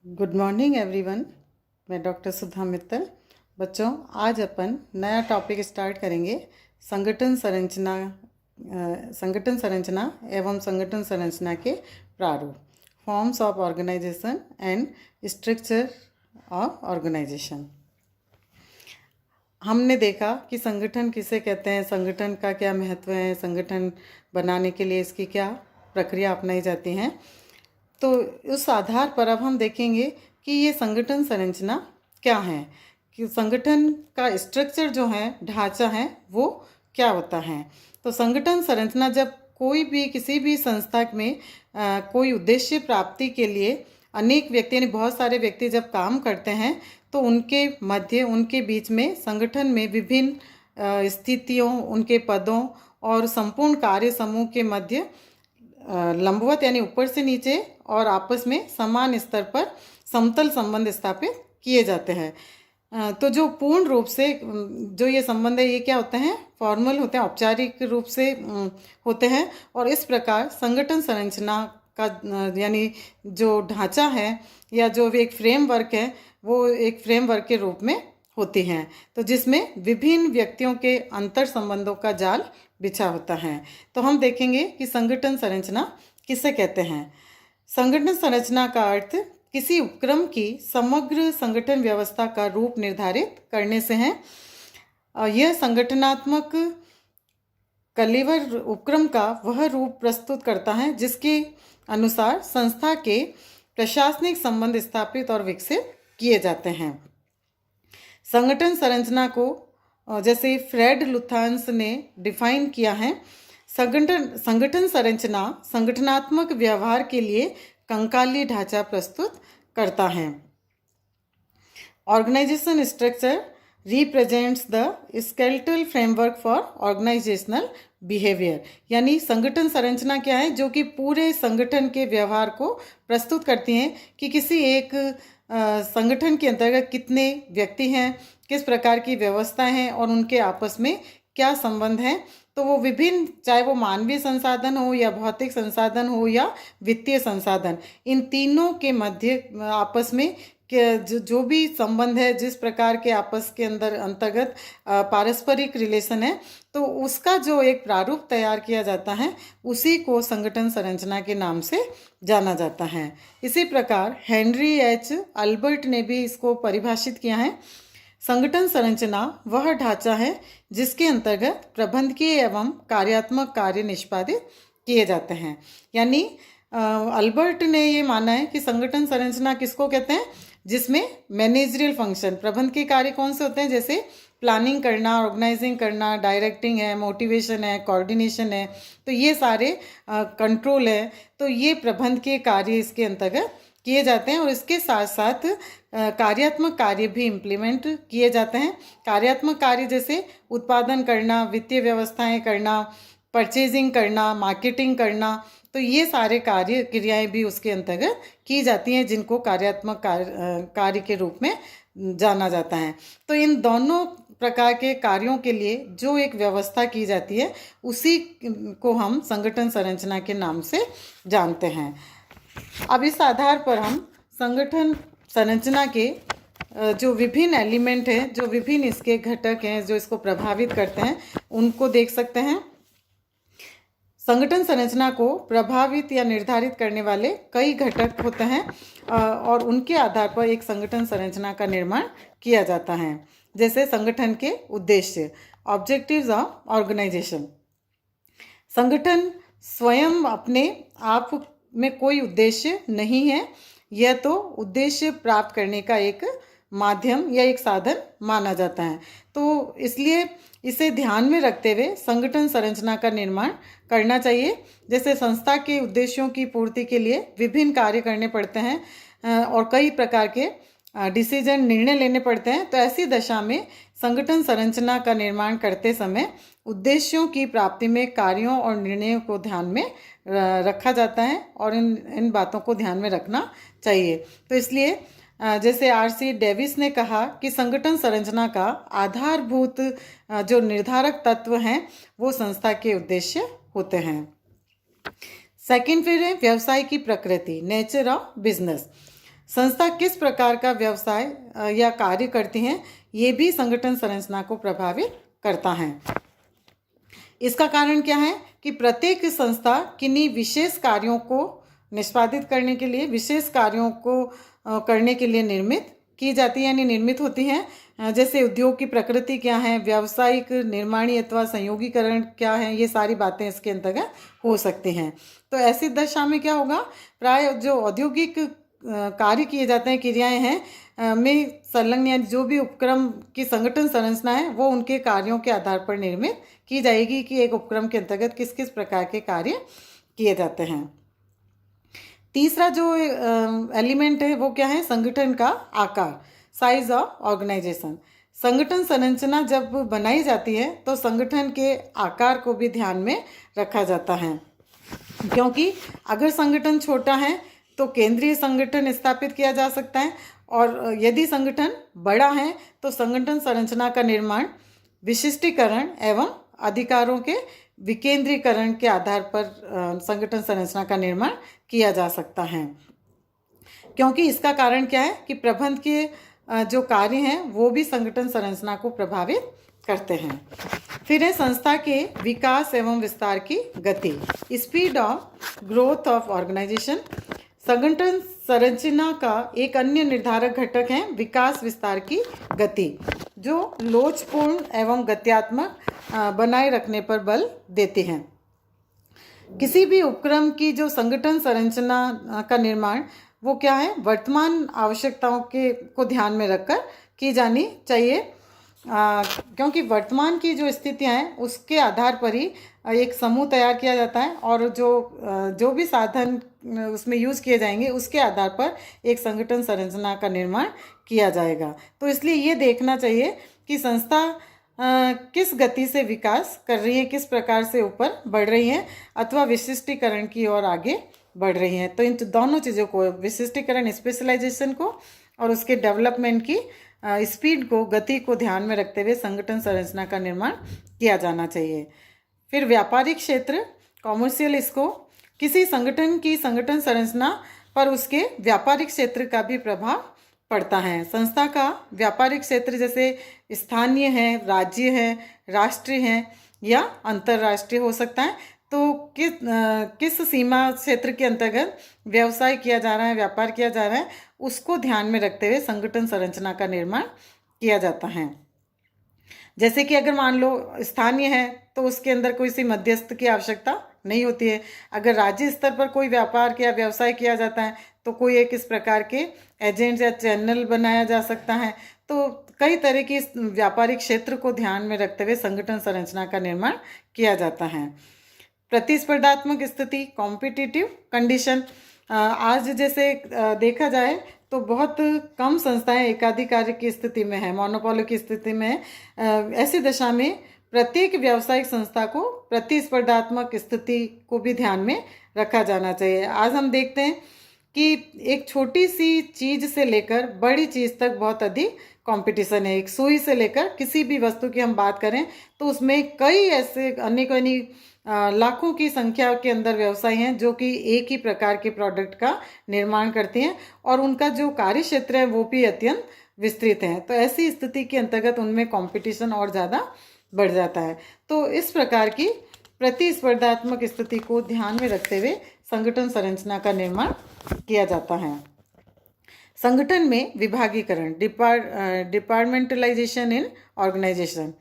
Good morning everyone. मैं doctor सुधा मित्तल। बच्चों, आज अपन नया टॉपिक स्टार्ट करेंगे। संगठन संरचना संगठन संरचना एवं संगठन संरचना के प्रारूप, forms of organisation and structure of organisation. हमने देखा कि संगठन किसे कहते हैं, संगठन का क्या महत्व है, संगठन बनाने के लिए इसकी क्या प्रक्रिया अपनाई जाती हैं। तो उस आधार पर अब हम देखेंगे कि ये संगठन संरचना क्या है, कि संगठन का स्ट्रक्चर जो है, ढांचा है, वो क्या होता है। तो संगठन संरचना जब कोई भी किसी भी संस्था में कोई उद्देश्य प्राप्ति के लिए अनेक व्यक्ति यानी बहुत सारे व्यक्ति जब काम करते हैं तो उनके मध्य उनके बीच में संगठन में विभिन्न स्थितियों, उनके पदों और संपूर्ण कार्य समूह के मध्य लंबवत यानी ऊपर से नीचे और आपस में समान स्तर पर समतल संबंध स्थापित किए जाते हैं। तो जो पूर्ण रूप से जो ये संबंध है, ये क्या होते हैं, फॉर्मल होते हैं, औपचारिक रूप से होते हैं। और इस प्रकार संगठन संरचना का यानी जो ढांचा है या जो एक फ्रेमवर्क है, वो एक फ्रेमवर्क के रूप में होती हैं। तो जिसमें विभिन्न व्यक्तियों के अंतर संबंधों का जाल बिछा होता है। तो हम देखेंगे कि संगठन संरचना किसे कहते हैं। संगठन संरचना का अर्थ किसी उपक्रम की समग्र संगठन व्यवस्था का रूप निर्धारित करने से है। यह संगठनात्मक कलेवर उपक्रम का वह रूप प्रस्तुत करता है जिसके अनुसार संस्था के प्रशासनिक संबंध स्थापित और विकसित किए जाते हैं। संगठन संरचना को जैसे फ्रेड लुथांस ने डिफाइन किया है, संगठन संरचना संगठनात्मक व्यवहार के लिए कंकाली ढांचा प्रस्तुत करता है। Organisation structure represents the skeletal framework for organisational behaviour, यानी संगठन संरचना क्या है, जो कि पूरे संगठन के व्यवहार को प्रस्तुत करती हैं कि किसी एक संगठन के अंतर्गत कितने व्यक्ति हैं, किस प्रकार की व्यवस्था है और उनके आपस में क्या संबंध है। तो वो विभिन्न, चाहे वो मानवीय संसाधन हो या भौतिक संसाधन हो या वित्तीय संसाधन, इन तीनों के मध्य आपस में जो भी संबंध है, जिस प्रकार के आपस के अंतर्गत पारस्परिक रिलेशन है, तो उसका जो एक प्रारूप तैयार किया जाता है, उसी को संगठन संरचना के नाम से जाना जाता है। इसी प्रकार हेनरी एच अल्बर्ट ने भी इसको परिभाषित किया है। संगठन संरचना वह ढांचा है जिसके अंतर्गत प्रबंधकीय एवं कार्यात्मक कार्य निष्पादित किए जाते हैं। यानी अल्बर्ट ने ये माना है कि संगठन संरचना किसको कहते हैं, जिसमें मैनेजरियल फंक्शन, प्रबंधकीय कार्य कौन से होते हैं, जैसे प्लानिंग करना, ऑर्गेनाइजिंग करना, डायरेक्टिंग है, मोटिवेशन है, कोऑर्डिनेशन है, तो ये सारे कंट्रोल है, तो ये प्रबंधकीय कार्य इसके अंतर्गत किए जाते हैं। और इसके साथ साथ कार्यात्मक कार्य भी इम्प्लीमेंट किए जाते हैं। कार्यात्मक कार्य जैसे उत्पादन करना, वित्तीय व्यवस्थाएं करना, परचेजिंग करना, मार्केटिंग करना, तो ये सारे कार्य क्रियाएं भी उसके अंतर्गत की जाती हैं, जिनको कार्यात्मक कार्य के रूप में जाना जाता है। तो इन दोनों प्रकार के कार्यों के लिए जो एक व्यवस्था की जाती है, उसी को हम संगठन संरचना के नाम से जानते हैं। अब इस आधार पर हम संगठन संरचना के जो विभिन्न एलिमेंट हैं, जो विभिन्न इसके घटक हैं, जो इसको प्रभावित करते हैं, उनको देख सकते हैं। संगठन संरचना को प्रभावित या निर्धारित करने वाले कई घटक होते हैं और उनके आधार पर एक संगठन संरचना का निर्माण किया जाता है। जैसे संगठन के उद्देश्य, ऑब्जेक्टिव्स ऑफ ऑर्गेनाइजेशन। संगठन स्वयं अपने आप में कोई उद्देश्य नहीं है, यह तो उद्देश्य प्राप्त करने का एक माध्यम या एक साधन माना जाता है। तो इसलिए इसे ध्यान में रखते हुए संगठन संरचना का निर्माण करना चाहिए। जैसे संस्था के उद्देश्यों की पूर्ति के लिए विभिन्न कार्य करने पड़ते हैं और कई प्रकार के डिसीजन, निर्णय लेने पड़ते हैं। तो ऐसी दशा में संगठन संरचना का निर्माण करते समय उद्देश्यों की प्राप्ति में कार्यों और निर्णयों को ध्यान में रखा जाता है और इन बातों को ध्यान में रखना चाहिए। तो इसलिए जैसे आर.सी. डेविस ने कहा कि संगठन संरचना का आधारभूत जो निर्धारक तत्व हैं, वो संस्था के उद्देश्य होते हैं। सेकंड फिर है व्यवसाय की प्रकृति, नेचर ऑफ बिजनेस। संस्था किस प्रकार का व्यवसाय या कार्य करती हैं, ये भी संगठन संरचना को प्रभावित करता है। इसका कारण क्या है कि प्रत्येक संस्था किन्हीं विशेष कार्यों को निष्पादित करने के लिए, विशेष कार्यों को करने के लिए निर्मित की जाती है, यानी निर्मित होती हैं। जैसे उद्योग की प्रकृति क्या है, व्यावसायिक निर्माणी अथवा संयोगीकरण क्या है, ये सारी बातें इसके अंतर्गत हो सकती हैं। तो ऐसी दशा में क्या होगा, प्राय जो औद्योगिक कार्य किए जाते हैं, क्रियाएं हैं में संलग्न या जो भी उपक्रम की संगठन संरचना है वो उनके कार्यों के आधार पर निर्मित की जाएगी कि एक उपक्रम के अंतर्गत किस किस प्रकार के कार्य किए जाते हैं। तीसरा जो एलिमेंट है वो क्या है, संगठन का आकार, साइज ऑफ ऑर्गेनाइजेशन। संगठन संरचना जब बनाई जाती है तो संगठन के आकार को भी ध्यान में रखा जाता है, क्योंकि अगर संगठन छोटा है तो केंद्रीय संगठन स्थापित किया जा सकता है, और यदि संगठन बड़ा है तो संगठन संरचना का निर्माण विशिष्टीकरण एवं अधिकारों के विकेंद्रीकरण के आधार पर संगठन संरचना का निर्माण किया जा सकता है। क्योंकि इसका कारण क्या है कि प्रबंध के जो कार्य हैं वो भी संगठन संरचना को प्रभावित करते हैं। फिर है संस्था के विकास एवं विस्तार की गति, speed of growth of organisation. संगठन संरचना का एक अन्य निर्धारक घटक है विकास विस्तार की गति, जो लोचपूर्ण एवं गत्यात्मक बनाए रखने पर बल देते हैं। किसी भी उपक्रम की जो संगठन संरचना का निर्माण वो क्या है, वर्तमान आवश्यकताओं को ध्यान में रखकर की जानी चाहिए, क्योंकि वर्तमान की जो स्थितियां हैं उसके आधार पर ही एक समूह तैयार किया जाता है, और जो भी साधन उसमें यूज़ किए जाएंगे उसके आधार पर एक संगठन संरचना का निर्माण किया जाएगा। तो इसलिए ये देखना चाहिए कि संस्था किस गति से विकास कर रही है, किस प्रकार से ऊपर बढ़ रही है अथवा विशिष्टीकरण की ओर आगे बढ़ रही हैं। तो इन दोनों चीज़ों को, विशिष्टीकरण स्पेशलाइजेशन को और उसके डेवलपमेंट की स्पीड को, गति को ध्यान में रखते हुए संगठन संरचना का निर्माण किया जाना चाहिए। फिर व्यापारिक क्षेत्र, कॉमर्शियल स्कोप। किसी संगठन की संगठन संरचना पर उसके व्यापारिक क्षेत्र का भी प्रभाव पड़ता है। संस्था का व्यापारिक क्षेत्र जैसे स्थानीय है, राज्य है, राष्ट्रीय है या अंतर्राष्ट्रीय हो सकता है। तो किस सीमा क्षेत्र के अंतर्गत व्यवसाय किया जा रहा है, व्यापार किया जा रहा है, उसको ध्यान में रखते हुए संगठन संरचना का निर्माण किया जाता है। जैसे कि अगर मान लो स्थानीय है तो उसके अंदर कोई सी मध्यस्थ की आवश्यकता नहीं होती है। अगर राज्य स्तर पर कोई व्यापार या व्यवसाय किया जाता है तो कोई एक इस प्रकार के एजेंट या चैनल बनाया जा सकता है। तो कई तरह की व्यापारिक क्षेत्र को ध्यान में रखते हुए संगठन संरचना का निर्माण किया जाता है। प्रतिस्पर्धात्मक स्थिति, कॉम्पिटिटिव कंडीशन। आज जैसे देखा जाए तो बहुत कम संस्थाएं एकाधिकार की स्थिति में है, मोनोपोली की स्थिति में है। ऐसी दशा में प्रत्येक व्यावसायिक संस्था को प्रतिस्पर्धात्मक स्थिति को भी ध्यान में रखा जाना चाहिए। आज हम देखते हैं कि एक छोटी सी चीज़ से लेकर बड़ी चीज़ तक बहुत अधिक कंपटीशन है। एक सुई से लेकर किसी भी वस्तु की हम बात करें तो उसमें कई ऐसे अनेक लाखों की संख्या के अंदर व्यवसाय हैं जो कि एक ही प्रकार के प्रोडक्ट का निर्माण करते हैं, और उनका जो कार्य क्षेत्र है वो भी अत्यंत विस्तृत है। तो ऐसी स्थिति के अंतर्गत उनमें कंपटीशन और ज़्यादा बढ़ जाता है। तो इस प्रकार की प्रतिस्पर्धात्मक स्थिति को ध्यान में रखते हुए संगठन संरचना का निर्माण किया जाता है। संगठन में विभागीकरण, डिपार्टमेंटलाइजेशन इन ऑर्गेनाइजेशन।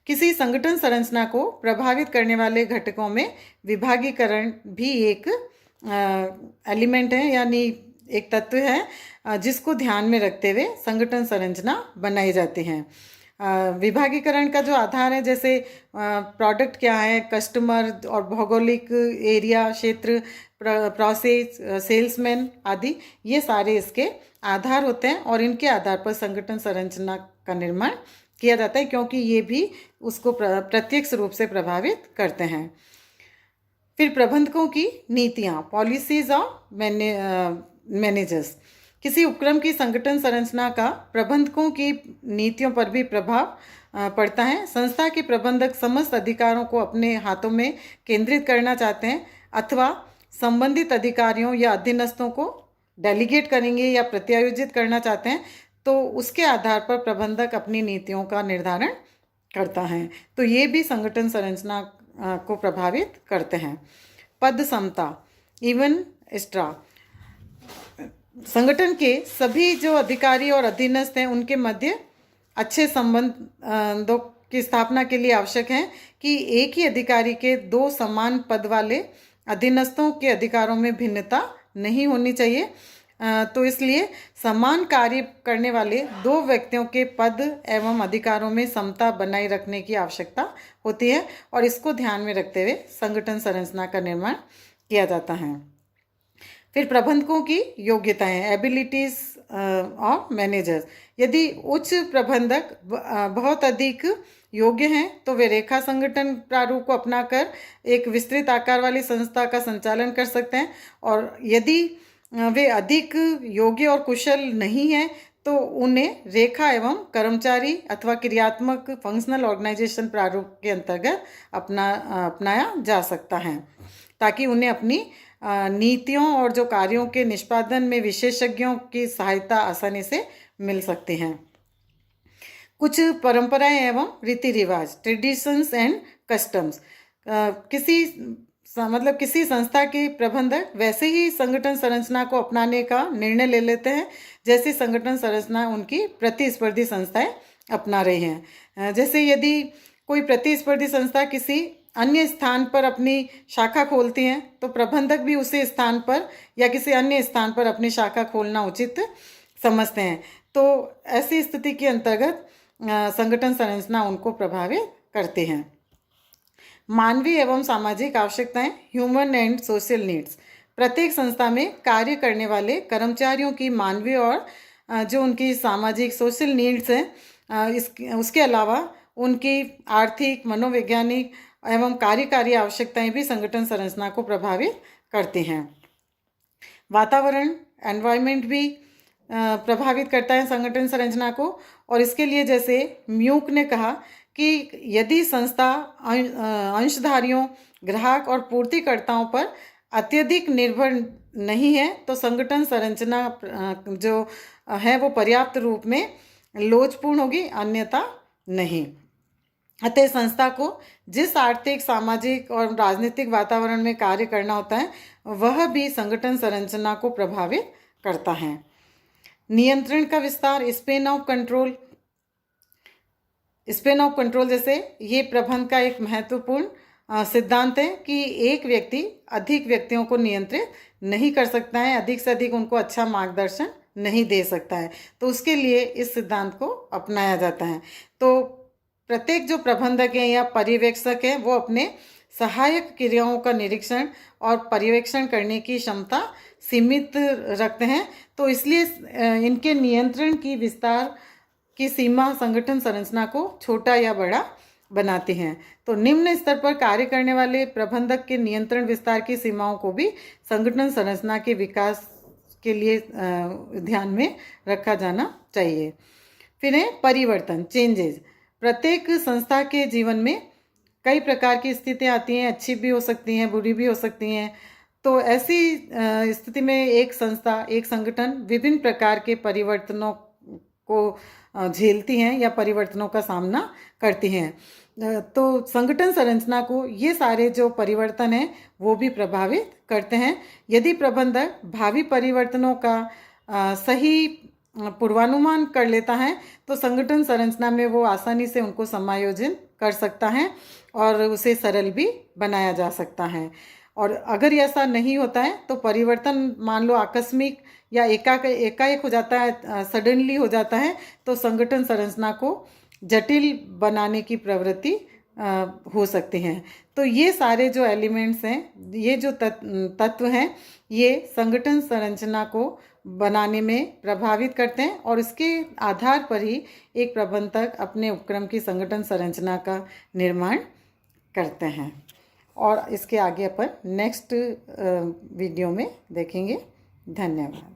किसी संगठन संरचना को प्रभावित करने वाले घटकों में विभागीकरण भी एक एलिमेंट है, यानी एक तत्व है जिसको ध्यान में रखते हुए संगठन संरचना बनाई जाती है। विभागीकरण का जो आधार है, जैसे प्रोडक्ट क्या है, कस्टमर और भौगोलिक एरिया, क्षेत्र, प्रोसेस, सेल्समैन आदि, ये सारे इसके आधार होते हैं और इनके आधार पर संगठन संरचना का निर्माण किया जाता है, क्योंकि ये भी उसको प्रत्यक्ष रूप से प्रभावित करते हैं। फिर प्रबंधकों की नीतियाँ, पॉलिसीज ऑफ मैनेजर्स। किसी उपक्रम की संगठन संरचना का प्रबंधकों की नीतियों पर भी प्रभाव पड़ता है। संस्था के प्रबंधक समस्त अधिकारों को अपने हाथों में केंद्रित करना चाहते हैं अथवा संबंधित अधिकारियों या अधीनस्थों को डेलीगेट करेंगे या प्रत्यायोजित करना चाहते हैं, तो उसके आधार पर प्रबंधक अपनी नीतियों का निर्धारण करता है। तो ये भी संगठन संरचना को प्रभावित करते हैं। पद समता, इवन स्ट्रा, संगठन के सभी जो अधिकारी और अधीनस्थ हैं उनके मध्य अच्छे संबंधों की स्थापना के लिए आवश्यक है कि एक ही अधिकारी के दो समान पद वाले अधीनस्थों के अधिकारों में भिन्नता नहीं होनी चाहिए। तो इसलिए समान कार्य करने वाले दो व्यक्तियों के पद एवं अधिकारों में समता बनाए रखने की आवश्यकता होती है और इसको ध्यान में रखते हुए संगठन संरचना का निर्माण किया जाता है। फिर प्रबंधकों की योग्यताएं, एबिलिटीज ऑफ मैनेजर्स। यदि उच्च प्रबंधक बहुत अधिक योग्य हैं तो वे रेखा संगठन प्रारूप को अपनाकर एक विस्तृत आकार वाली संस्था का संचालन कर सकते हैं, और यदि वे अधिक योग्य और कुशल नहीं हैं तो उन्हें रेखा एवं कर्मचारी अथवा क्रियात्मक फंक्शनल ऑर्गेनाइजेशन प्रारूप के अंतर्गत अपनाया जा सकता है, ताकि उन्हें अपनी नीतियों और जो कार्यों के निष्पादन में विशेषज्ञों की सहायता आसानी से मिल सकती हैं। कुछ परंपराएं एवं रीति रिवाज, ट्रेडिशंस एंड कस्टम्स। किसी संस्था के प्रबंधक वैसे ही संगठन संरचना को अपनाने का निर्णय ले लेते हैं जैसी संगठन संरचना उनकी प्रतिस्पर्धी संस्थाएं अपना रही हैं। जैसे यदि कोई प्रतिस्पर्धी संस्था किसी अन्य स्थान पर अपनी शाखा खोलती हैं तो प्रबंधक भी उसी स्थान पर या किसी अन्य स्थान पर अपनी शाखा खोलना उचित समझते हैं। तो ऐसी स्थिति के अंतर्गत संगठन संरचना उनको प्रभावित करती हैं। मानवीय एवं सामाजिक आवश्यकताएं, ह्यूमन एंड सोशल नीड्स। प्रत्येक संस्था में कार्य करने वाले कर्मचारियों की मानवीय और जो उनकी सामाजिक सोशल नीड्स हैं, उसके अलावा उनकी आर्थिक, मनोवैज्ञानिक एवं कार्यकारी आवश्यकताएं भी संगठन संरचना को प्रभावित करती हैं। वातावरण, एनवायरनमेंट भी प्रभावित करता है संगठन संरचना को, और इसके लिए जैसे म्यूक ने कहा कि यदि संस्था अंशधारियों, ग्राहक और पूर्तिकर्ताओं पर अत्यधिक निर्भर नहीं है तो संगठन संरचना जो है वो पर्याप्त रूप में लोचपूर्ण होगी, अन्यथा नहीं। अतः संस्था को जिस आर्थिक, सामाजिक और राजनीतिक वातावरण में कार्य करना होता है वह भी संगठन संरचना को प्रभावित करता है। नियंत्रण का विस्तार, span of control. Span of control जैसे ये प्रबंध का एक महत्वपूर्ण सिद्धांत है कि एक व्यक्ति अधिक व्यक्तियों को नियंत्रित नहीं कर सकता है, अधिक से अधिक उनको अच्छा मार्गदर्शन नहीं दे सकता है, तो उसके लिए इस सिद्धांत को अपनाया जाता है। तो प्रत्येक जो प्रबंधक हैं या पर्यवेक्षक हैं वो अपने सहायक क्रियाओं का निरीक्षण और पर्यवेक्षण करने की क्षमता सीमित रखते हैं, तो इसलिए इनके नियंत्रण की विस्तार की सीमा संगठन संरचना को छोटा या बड़ा बनाती हैं। तो निम्न स्तर पर कार्य करने वाले प्रबंधक के नियंत्रण विस्तार की सीमाओं को भी संगठन संरचना के विकास के लिए ध्यान में रखा जाना चाहिए। फिर है परिवर्तन, चेंजेस। प्रत्येक संस्था के जीवन में कई प्रकार की स्थितियाँ आती हैं, अच्छी भी हो सकती हैं, बुरी भी हो सकती हैं। तो ऐसी स्थिति में एक संस्था, एक संगठन विभिन्न प्रकार के परिवर्तनों को झेलती हैं या परिवर्तनों का सामना करती हैं। तो संगठन संरचना को ये सारे जो परिवर्तन हैं वो भी प्रभावित करते हैं। यदि प्रबंधक भावी परिवर्तनों का सही पूर्वानुमान कर लेता है तो संगठन संरचना में वो आसानी से उनको समायोजन कर सकता है और उसे सरल भी बनाया जा सकता है। और अगर ऐसा नहीं होता है तो परिवर्तन मान लो आकस्मिक या एकाएक हो जाता है, सडनली हो जाता है, तो संगठन संरचना को जटिल बनाने की प्रवृत्ति हो सकती हैं। तो ये सारे जो एलिमेंट्स हैं, ये जो तत्व हैं, ये संगठन संरचना को बनाने में प्रभावित करते हैं और इसके आधार पर ही एक प्रबंधक अपने उपक्रम की संगठन संरचना का निर्माण करते हैं। और इसके आगे अपन नेक्स्ट वीडियो में देखेंगे। धन्यवाद।